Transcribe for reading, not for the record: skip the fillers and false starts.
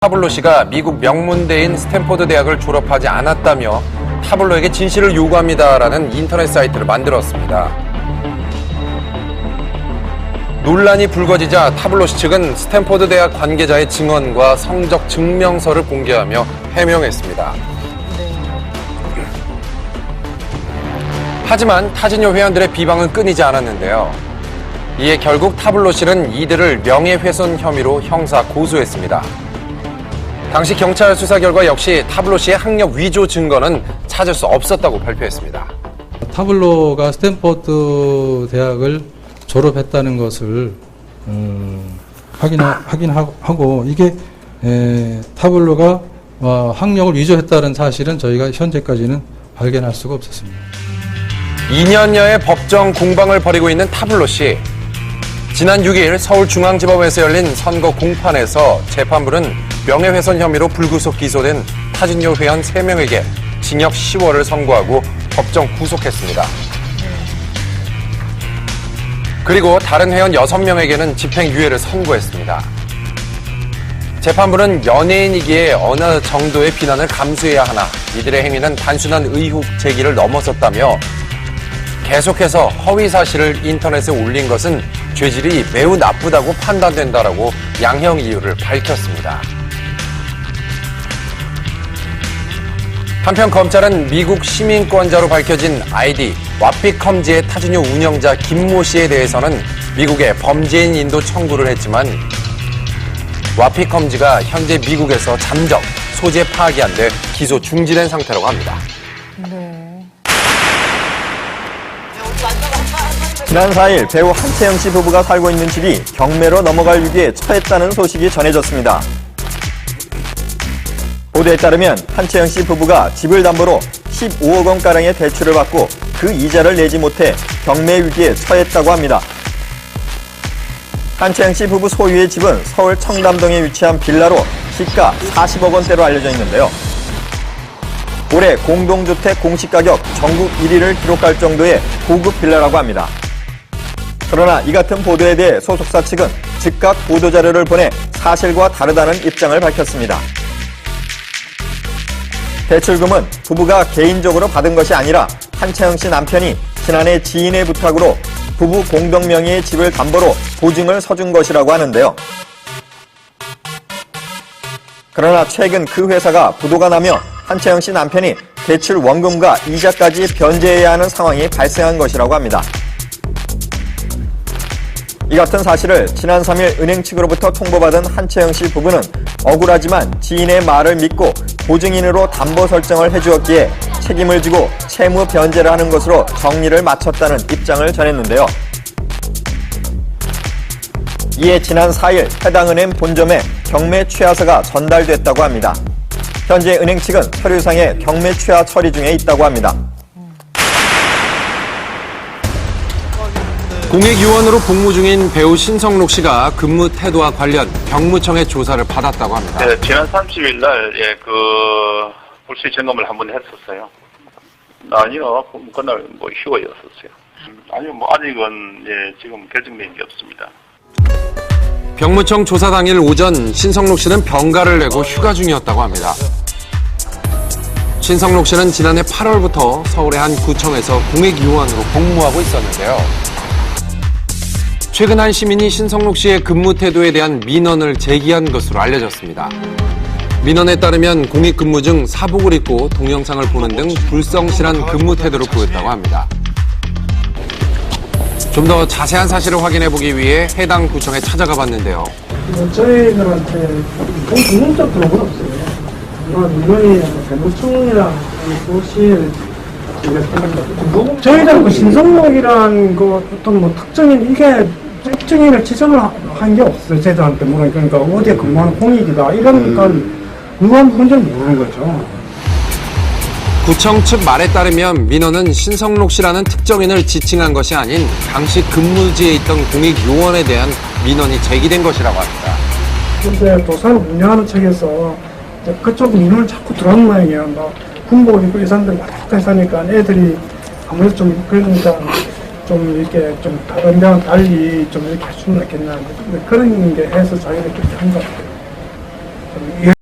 타블로 씨가 미국 명문대인 스탠포드 대학을 졸업하지 않았다며 타블로에게 진실을 요구합니다라는 인터넷 사이트를 만들었습니다. 논란이 불거지자 타블로 씨 측은 스탠포드 대학 관계자의 증언과 성적 증명서를 공개하며 해명했습니다. 하지만 타진요 회원들의 비방은 끊이지 않았는데요. 이에 결국 타블로 씨는 이들을 명예훼손 혐의로 형사 고소했습니다. 당시 경찰 수사 결과 역시 타블로 씨의 학력 위조 증거는 찾을 수 없었다고 발표했습니다. 타블로가 스탠포드 대학을 졸업했다는 것을 확인하고 이게 타블로가 학력을 위조했다는 사실은 저희가 현재까지는 발견할 수가 없었습니다. 2년여의 법정 공방을 벌이고 있는 타블로 씨. 지난 6일 서울중앙지법에서 열린 선거 공판에서 재판부는 명예훼손 혐의로 불구속 기소된 타진요 회원 3명에게 징역 10월을 선고하고 법정 구속했습니다. 그리고 다른 회원 6명에게는 집행유예를 선고했습니다. 재판부는 연예인이기에 어느 정도의 비난을 감수해야 하나 이들의 행위는 단순한 의혹 제기를 넘어섰다며 계속해서 허위 사실을 인터넷에 올린 것은 죄질이 매우 나쁘다고 판단된다라고 양형 이유를 밝혔습니다. 한편 검찰은 미국 시민권자로 밝혀진 아이디 와피컴지의 타진요 운영자 김모 씨에 대해서는 미국에 범죄인 인도 청구를 했지만 와피컴지가 현재 미국에서 잠적, 소재 파악이 안 돼 기소 중지된 상태라고 합니다. 지난 4일 배우 한채영 씨 부부가 살고 있는 집이 경매로 넘어갈 위기에 처했다는 소식이 전해졌습니다. 보도에 따르면 한채영 씨 부부가 집을 담보로 15억 원가량의 대출을 받고 그 이자를 내지 못해 경매 위기에 처했다고 합니다. 한채영 씨 부부 소유의 집은 서울 청담동에 위치한 빌라로 시가 40억 원대로 알려져 있는데요. 올해 공동주택 공시가격 전국 1위를 기록할 정도의 고급 빌라라고 합니다. 그러나 이 같은 보도에 대해 소속사 측은 즉각 보도자료를 보내 사실과 다르다는 입장을 밝혔습니다. 대출금은 부부가 개인적으로 받은 것이 아니라 한채영 씨 남편이 지난해 지인의 부탁으로 부부 공동 명의의 집을 담보로 보증을 서준 것이라고 하는데요. 그러나 최근 그 회사가 부도가 나며 한채영 씨 남편이 대출 원금과 이자까지 변제해야 하는 상황이 발생한 것이라고 합니다. 이 같은 사실을 지난 3일 은행 측으로부터 통보받은 한채영 씨 부부는 억울하지만 지인의 말을 믿고 보증인으로 담보 설정을 해주었기에 책임을 지고 채무 변제를 하는 것으로 정리를 마쳤다는 입장을 전했는데요. 이에 지난 4일 해당 은행 본점에 경매 취하서가 전달됐다고 합니다. 현재 은행 측은 서류상의 경매 취하 처리 중에 있다고 합니다. 공익요원으로 복무 중인 배우 신성록 씨가 근무 태도와 관련 경무청의 조사를 받았다고 합니다. 네, 지난 30일 날 불시 점검을 한번 했었어요. 아니요, 그날 휴가였었어요. 아니요, 아직은 지금 결정된 게 없습니다. 경무청 조사 당일 오전 신성록 씨는 병가를 내고 휴가 중이었다고 합니다. 신성록 씨는 지난해 8월부터 서울의 한 구청에서 공익요원으로 복무하고 있었는데요. 최근 한 시민이 신성록 씨의 근무 태도에 대한 민원을 제기한 것으로 알려졌습니다. 민원에 따르면 공익 근무 중 사복을 입고 동영상을 보는 등 불성실한 근무 태도를 보였다고 합니다. 좀 더 자세한 사실을 확인해보기 위해 해당 구청에 찾아가 봤는데요. 저희들한테 공문적 그런 건 없어요. 민원이 대구청이랑 도시에 저희들은 그 신성록이란 그 어떤 특정인 이게 특정인을 지정을 한 게 없어요. 저희들한테 그러니까 어디에 근무하는 공익이다 이런 건 누가 문제는 모르는 거죠. 구청 측 말에 따르면 민원은 신성록 씨라는 특정인을 지칭한 것이 아닌 당시 근무지에 있던 공익요원에 대한 민원이 제기된 것이라고 합니다. 근데 도사를 운영하는 측에서 그쪽 민원을 자꾸 들어오는 모양이에요. 군복을 입고 예산들 왔다 갔다 하니까 애들이 아무래도 좀 그러니까 좀 이렇게 좀 다른 데랑 달리 좀 이렇게 할 수는 있겠나 그런 게 해서 자기들끼리 한 것 같아요.